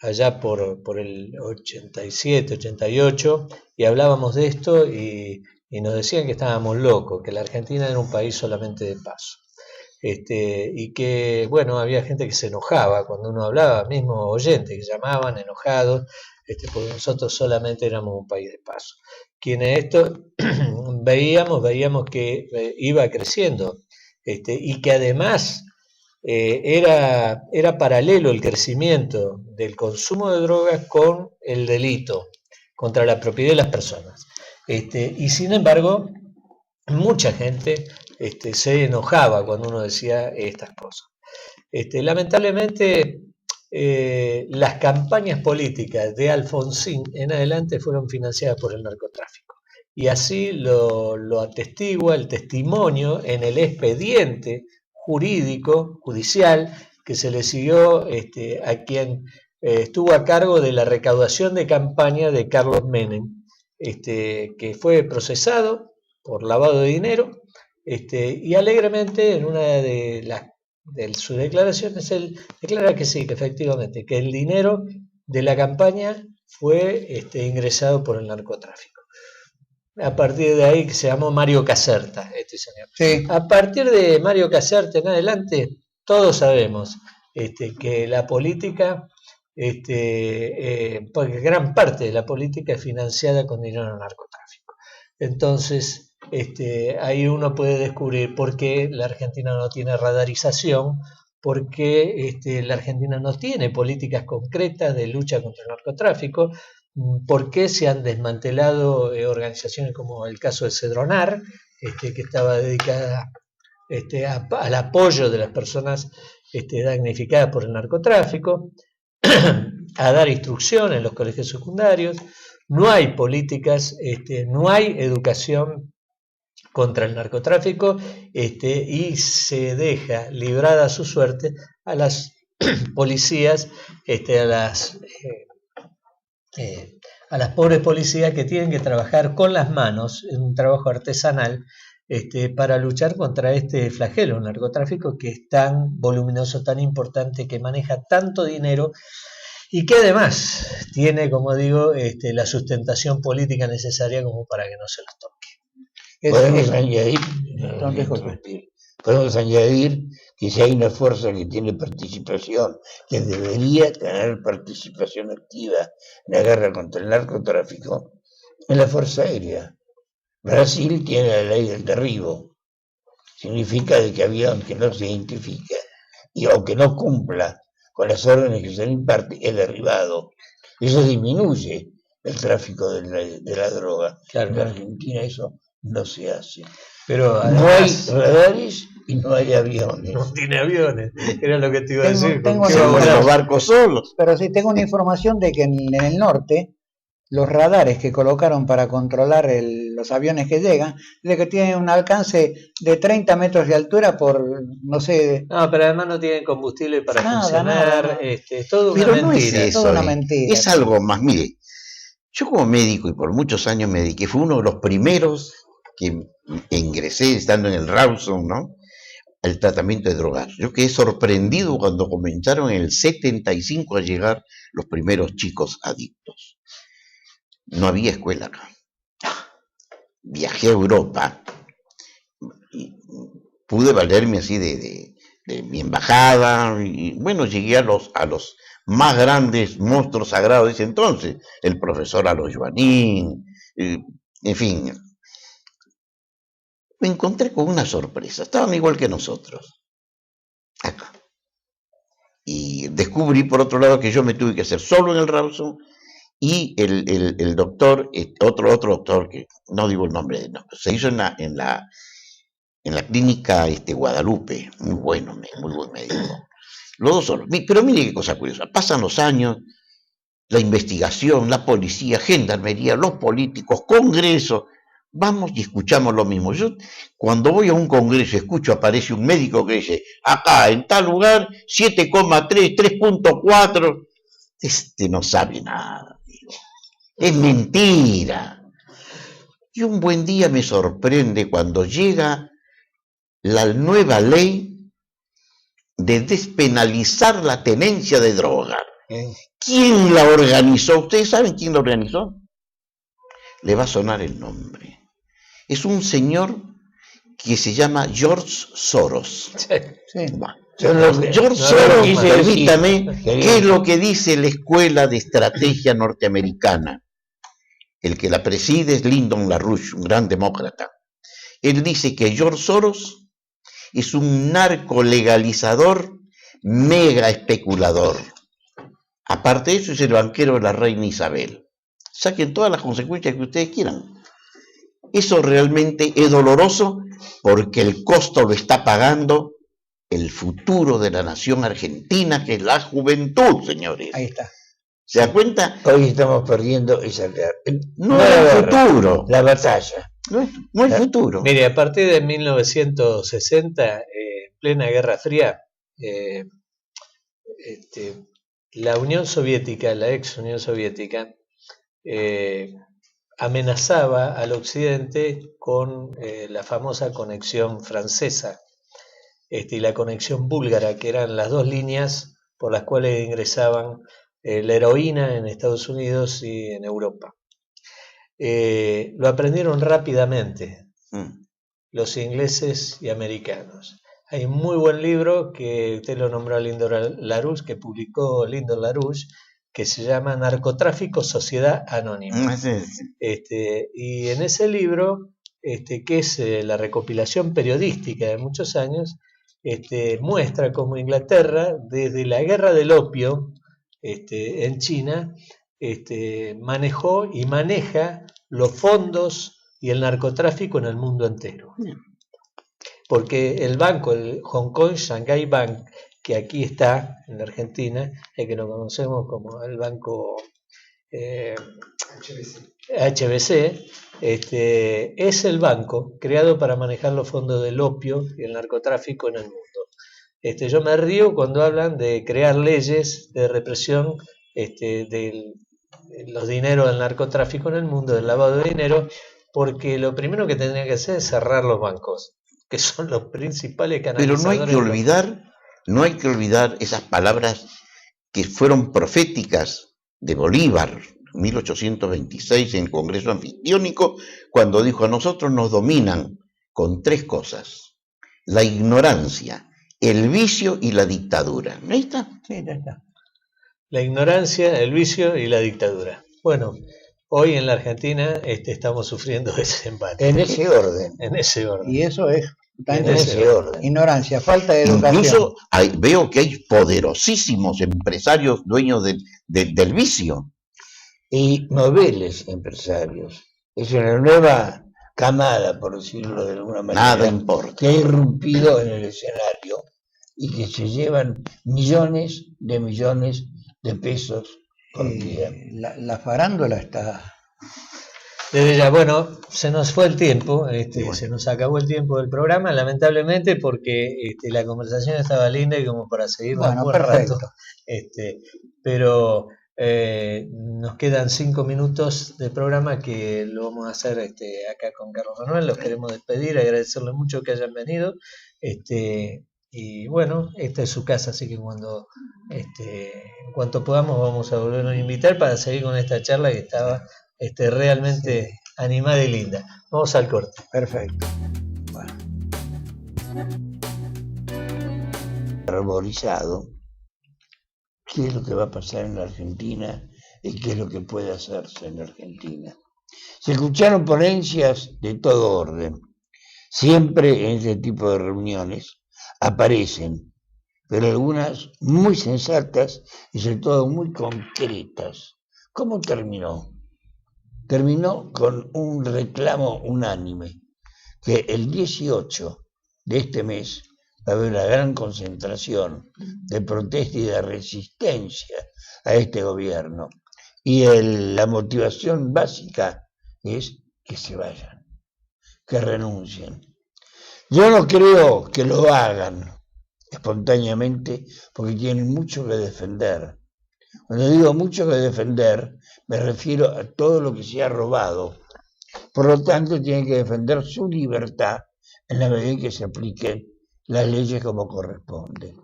S1: allá por el 87, 88, y hablábamos de esto y nos decían que estábamos locos, que la Argentina era un país solamente de paso. Y que, bueno, había gente que se enojaba cuando uno hablaba, mismo oyentes que llamaban enojados, porque nosotros solamente éramos un país de paso. Quienes esto veíamos que iba creciendo, y que además era paralelo el crecimiento del consumo de drogas con el delito contra la propiedad de las personas. Y sin embargo, mucha gente se enojaba cuando uno decía estas cosas. Lamentablemente, las campañas políticas de Alfonsín en adelante fueron financiadas por el narcotráfico. Y así lo atestigua el testimonio en el expediente jurídico, judicial, que se le siguió a quien estuvo a cargo de la recaudación de campaña de Carlos Menem, que fue procesado por lavado de dinero, y alegremente en una de sus declaraciones él declara que sí, que efectivamente, que el dinero de la campaña fue ingresado por el narcotráfico. A partir de ahí, que se llamó Mario Caserta, señor.
S2: Sí.
S1: A partir de Mario Caserta en adelante, todos sabemos que la política, porque gran parte de la política es financiada con dinero del narcotráfico. Entonces, ahí uno puede descubrir por qué la Argentina no tiene radarización, por qué la Argentina no tiene políticas concretas de lucha contra el narcotráfico, por qué se han desmantelado organizaciones como el caso de Cedronar, que estaba dedicada al apoyo de las personas damnificadas por el narcotráfico, a dar instrucción en los colegios secundarios. No hay políticas, no hay educación contra el narcotráfico, y se deja librada a su suerte a las policías, a las pobres policías que tienen que trabajar con las manos en un trabajo artesanal, para luchar contra este flagelo, el narcotráfico, que es tan voluminoso, tan importante, que maneja tanto dinero y que además tiene, como digo, la sustentación política necesaria como para que no se los toque.
S3: Podemos añadir que si hay una fuerza que tiene participación, que debería tener participación activa en la guerra contra el narcotráfico, es la Fuerza Aérea. Brasil tiene la ley del derribo. Significa de que avión que no se identifica o que no cumpla con las órdenes que se le imparte es derribado. Eso disminuye el tráfico de la droga.
S1: Claro.
S3: En Argentina eso no se hace.
S1: Pero
S3: además, no hay radares y no hay aviones.
S1: No tiene aviones, era lo que te iba a decir.
S2: Tengo
S4: los barcos solos.
S2: Pero sí tengo una información de que en el norte los radares que colocaron para controlar los aviones que llegan, de que tienen un alcance de 30 metros de altura por, no sé...
S1: No, pero además no tienen combustible para funcionar,
S2: nada.
S1: Es todo
S4: pero
S1: una
S4: no
S1: mentira.
S4: Es eso,
S2: toda una mentira.
S4: Es algo más, mire, yo como médico y por muchos años me dediqué, fue uno de los primeros que ingresé estando en el Rawson, ¿no?, el tratamiento de drogas. Yo quedé sorprendido cuando comenzaron en el 75 a llegar los primeros chicos adictos. No había escuela acá. Viajé a Europa y pude valerme así de mi embajada y bueno, llegué a los más grandes monstruos sagrados de ese entonces, el profesor Alois Joanín, en fin. Me encontré con una sorpresa, estaban igual que nosotros, acá. Y descubrí por otro lado que yo me tuve que hacer solo en el Rawson. Y el doctor, otro doctor, que no digo el nombre, no, se hizo en la clínica Guadalupe, muy buen médico. Los dos solos. Pero mire qué cosa curiosa. Pasan los años, la investigación, la policía, gendarmería, los políticos, congresos. Vamos y escuchamos lo mismo. Yo, cuando voy a un congreso, escucho, aparece un médico que dice, acá, en tal lugar, 7,3, 3,4. Este no sabe nada. Digo. Es mentira. Y un buen día me sorprende cuando llega la nueva ley de despenalizar la tenencia de droga. ¿Quién la organizó? ¿Ustedes saben quién la organizó? Le va a sonar el nombre. Es un señor que se llama George Soros.
S2: Sí.
S4: George Soros, permítame, ¿qué es lo que dice la Escuela de Estrategia Norteamericana? El que la preside es Lyndon LaRouche, un gran demócrata. Él dice que George Soros es un narcolegalizador mega especulador. Aparte de eso, es el banquero de la reina Isabel. Saquen todas las consecuencias que ustedes quieran. Eso realmente es doloroso porque el costo lo está pagando el futuro de la nación argentina, que es la juventud, señores.
S2: Ahí está.
S4: ¿Se da cuenta?
S3: Hoy estamos perdiendo esa guerra.
S4: No es el futuro.
S3: La batalla.
S4: No es futuro.
S1: Mire, a partir de 1960, en plena Guerra Fría, la Unión Soviética, la ex Unión Soviética, amenazaba al occidente con la famosa conexión francesa y la conexión búlgara, que eran las dos líneas por las cuales ingresaban la heroína en Estados Unidos y en Europa. Lo aprendieron rápidamente los ingleses y americanos. Hay un muy buen libro que usted lo nombró a Lyndon LaRouche, que publicó Lyndon LaRouche, que se llama Narcotráfico, Sociedad Anónima. Y en ese libro, que es la recopilación periodística de muchos años, muestra cómo Inglaterra, desde la guerra del opio en China, manejó y maneja los fondos y el narcotráfico en el mundo entero. Porque el banco, el Hong Kong Shanghai Bank, que aquí está en la Argentina, que lo conocemos como el banco HBC, es el banco creado para manejar los fondos del opio y el narcotráfico en el mundo. Yo me río cuando hablan de crear leyes de represión de los dineros del narcotráfico en el mundo, del lavado de dinero, porque lo primero que tendría que hacer es cerrar los bancos, que son los principales canalizadores.
S4: Pero no hay que olvidar esas palabras que fueron proféticas de Bolívar, 1826, en el Congreso Anfitriónico, cuando dijo: a nosotros nos dominan con tres cosas: la ignorancia, el vicio y la dictadura. ¿Ahí está?
S2: Sí, ya está.
S1: La ignorancia, el vicio y la dictadura. Bueno, hoy en la Argentina estamos sufriendo ese embate.
S3: En ese orden.
S1: En ese orden.
S2: Y eso es
S3: En ese orden.
S2: ignorancia, falta de educación.
S4: Incluso veo que hay poderosísimos empresarios dueños del vicio.
S3: Y noveles empresarios. Es una nueva camada, por decirlo de alguna manera,
S4: Nada importa.
S3: que ha irrumpido en el escenario y que se llevan millones de pesos por día.
S2: La farándula está...
S1: Desde ya, bueno, se nos fue el tiempo, se nos acabó el tiempo del programa, lamentablemente, porque la conversación estaba linda y como para seguir un buen rato. Pero nos quedan 5 minutos de programa que lo vamos a hacer acá con Carlos Manuel. Los queremos despedir, agradecerles mucho que hayan venido. Y bueno, esta es su casa, así que en cuanto podamos vamos a volvernos a invitar para seguir con esta charla que estaba realmente animada y linda. Vamos al corte.
S2: Perfecto. Bueno.
S3: Arborizado, qué es lo que va a pasar en la Argentina y qué es lo que puede hacerse en la Argentina. Se escucharon ponencias de todo orden. Siempre en este tipo de reuniones aparecen, pero algunas muy sensatas y sobre todo muy concretas. ¿Cómo terminó? Terminó con un reclamo unánime, que el 18 de este mes va a haber una gran concentración de protesta y de resistencia a este gobierno. Y la motivación básica es que se vayan, que renuncien. Yo no creo que lo hagan espontáneamente porque tienen mucho que defender. Cuando digo mucho que defender, me refiero a todo lo que se ha robado. Por lo tanto, tienen que defender su libertad en la medida en que se apliquen las leyes como corresponde.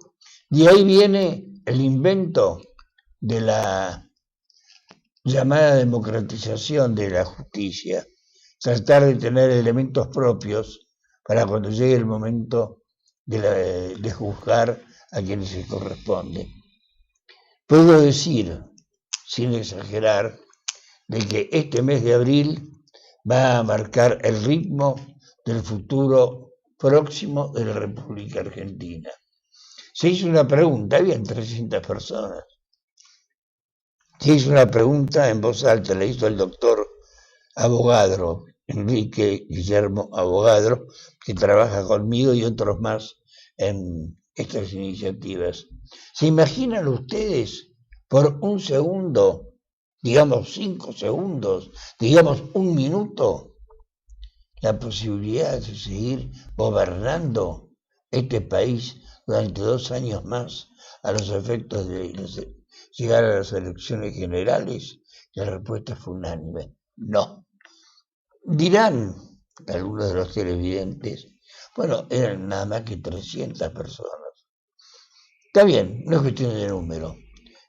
S3: Y ahí viene el invento de la llamada democratización de la justicia, tratar de tener elementos propios para cuando llegue el momento de juzgar a quienes se corresponde. Puedo decir, sin exagerar, de que este mes de abril va a marcar el ritmo del futuro próximo de la República Argentina. Se hizo una pregunta, habían 300 personas. Se hizo una pregunta en voz alta, la hizo el doctor Avogadro, Enrique Guillermo Avogadro, que trabaja conmigo y otros más en estas iniciativas. ¿Se imaginan ustedes por un segundo, digamos 5 segundos, digamos 1 minuto, la posibilidad de seguir gobernando este país durante 2 años más a los efectos de llegar a las elecciones generales? La respuesta fue unánime, no. Dirán algunos de los televidentes, bueno, eran nada más que 300 personas. Está bien, no es cuestión de número,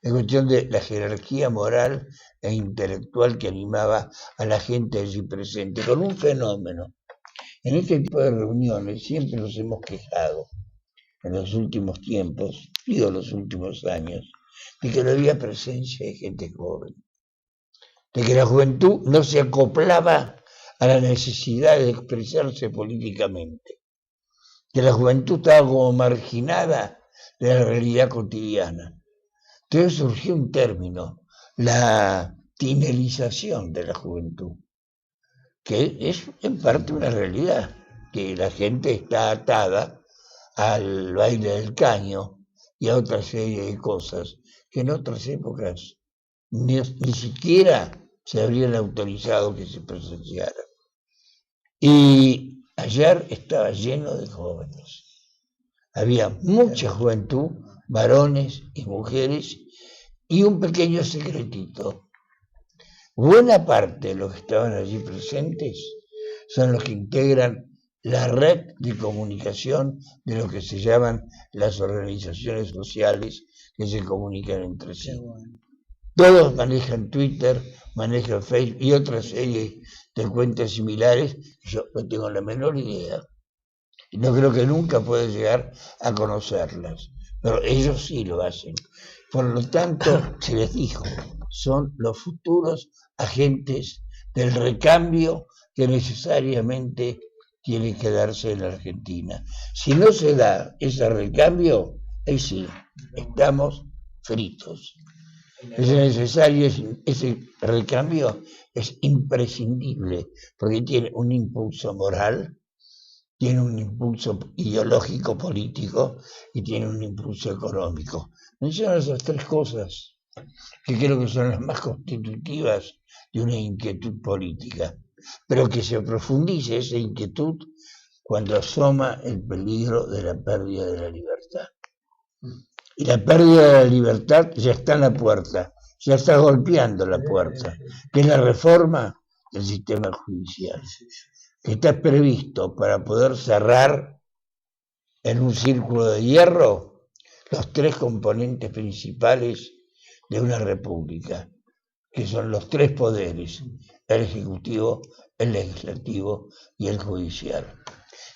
S3: es cuestión de la jerarquía moral e intelectual que animaba a la gente allí presente, con un fenómeno. En este tipo de reuniones siempre nos hemos quejado, en los últimos tiempos, digo los últimos años, de que no había presencia de gente joven, de que la juventud no se acoplaba a la necesidad de expresarse políticamente, que la juventud estaba como marginada de la realidad cotidiana. Entonces surgió un término, la tinelización de la juventud, que es en parte una realidad, que la gente está atada al baile del caño y a otra serie de cosas que en otras épocas ni siquiera se habrían autorizado que se presenciaran. Y ayer estaba lleno de jóvenes. Había mucha juventud, varones y mujeres, y un pequeño secretito. Buena parte de los que estaban allí presentes son los que integran la red de comunicación de lo que se llaman las organizaciones sociales que se comunican entre sí. Todos manejan Twitter, manejan Facebook y otra serie de cuentas similares. Yo no tengo la menor idea. Y no creo que nunca pueda llegar a conocerlas. Pero ellos sí lo hacen. Por lo tanto, se les dijo, son los futuros agentes del recambio que necesariamente tiene que darse en la Argentina. Si no se da ese recambio, ahí sí, estamos fritos. Es necesario, ese recambio es imprescindible, porque tiene un impulso moral, tiene un impulso ideológico político y tiene un impulso económico. Menciono esas 3 cosas que creo que son las más constitutivas de una inquietud política, pero que se profundice esa inquietud cuando asoma el peligro de la pérdida de la libertad. Y la pérdida de la libertad ya está en la puerta, ya está golpeando la puerta, que es la reforma del sistema judicial, que está previsto para poder cerrar en un círculo de hierro los 3 componentes principales de una república, que son los 3 poderes, el ejecutivo, el legislativo y el judicial.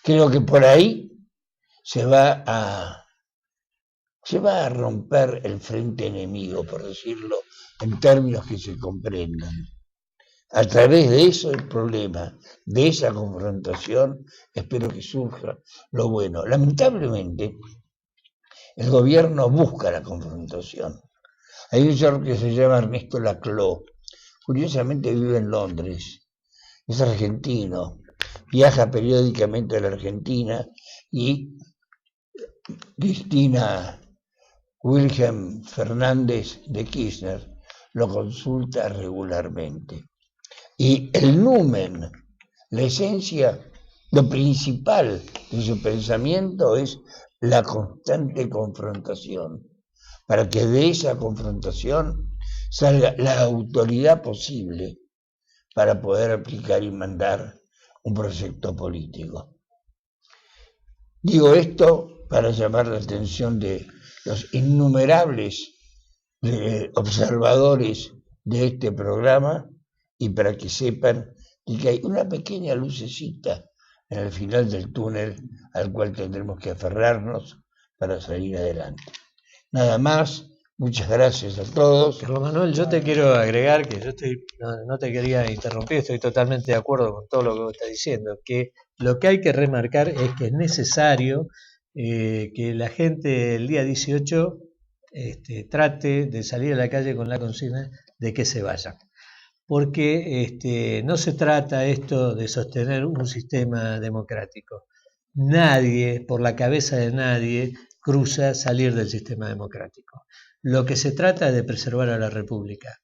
S3: Creo que por ahí se va a romper el frente enemigo, por decirlo en términos que se comprendan. A través de eso el problema, de esa confrontación, espero que surja lo bueno. Lamentablemente, el gobierno busca la confrontación. Hay un señor que se llama Ernesto Laclau, curiosamente vive en Londres, es argentino, viaja periódicamente a la Argentina y Cristina Wilhelm Fernández de Kirchner lo consulta regularmente. Y el numen, la esencia, lo principal de su pensamiento es la constante confrontación, para que de esa confrontación salga la autoridad posible para poder aplicar y mandar un proyecto político. Digo esto para llamar la atención de los innumerables observadores de este programa y para que sepan que hay una pequeña lucecita en el final del túnel al cual tendremos que aferrarnos para salir adelante. Nada más, muchas gracias a todos.
S1: Carlos Manuel, yo te quiero agregar que yo no te quería interrumpir, estoy totalmente de acuerdo con todo lo que vos estás diciendo, que lo que hay que remarcar es que es necesario que la gente el día 18 trate de salir a la calle con la consigna de que se vayan. Porque no se trata esto de sostener un sistema democrático. Nadie, por la cabeza de nadie, cruza salir del sistema democrático. Lo que se trata es de preservar a la República.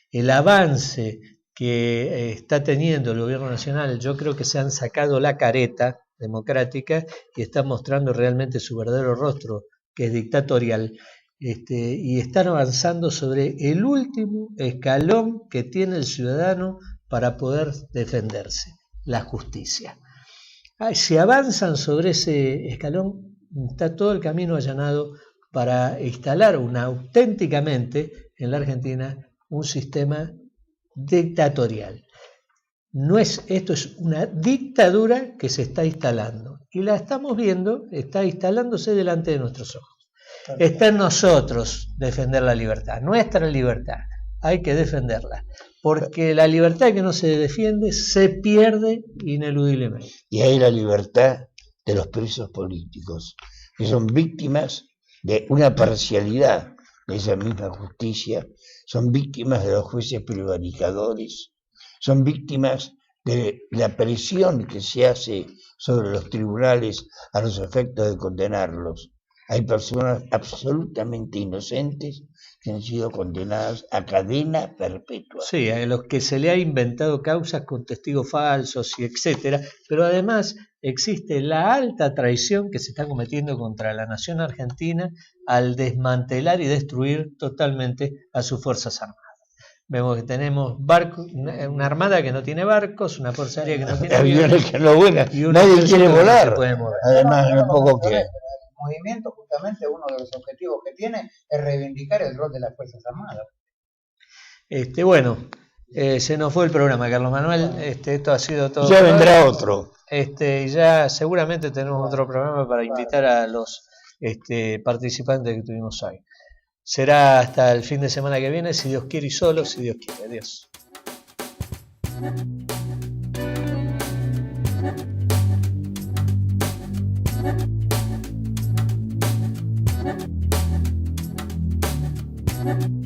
S1: El avance que está teniendo el gobierno nacional, yo creo que se han sacado la careta democrática y están mostrando realmente su verdadero rostro, que es dictatorial. Y están avanzando sobre el último escalón que tiene el ciudadano para poder defenderse, la justicia. Si avanzan sobre ese escalón, está todo el camino allanado para instalar auténticamente en la Argentina un sistema dictatorial. Esto es una dictadura que se está instalando y la estamos viendo, está instalándose delante de nuestros ojos. Está en nosotros defender la libertad, nuestra libertad, hay que defenderla, porque la libertad que no se defiende se pierde ineludiblemente.
S3: Y hay la libertad de los presos políticos, que son víctimas de una parcialidad de esa misma justicia, son víctimas de los jueces prevaricadores, son víctimas de la presión que se hace sobre los tribunales a los efectos de condenarlos. Hay personas absolutamente inocentes que han sido condenadas a cadena perpetua.
S1: Sí, a los que se le ha inventado causas con testigos falsos y etcétera, pero además existe la alta traición que se está cometiendo contra la nación argentina al desmantelar y destruir totalmente a sus fuerzas armadas. Vemos que tenemos barcos, una armada que no tiene barcos, una fuerza aérea que no tiene
S3: aviones que no vuelan, nadie quiere volar. Además, lo poco que
S2: movimiento, justamente uno de los objetivos que tiene es reivindicar el rol de las Fuerzas Armadas.
S1: Bueno, se nos fue el programa, Carlos Manuel. Esto ha sido todo.
S3: Ya vendrá otro.
S1: Ya seguramente tenemos otro programa para invitar a los participantes que tuvimos hoy. Será hasta el fin de semana que viene, si Dios quiere y solo, si Dios quiere. Adiós.
S5: Thank you.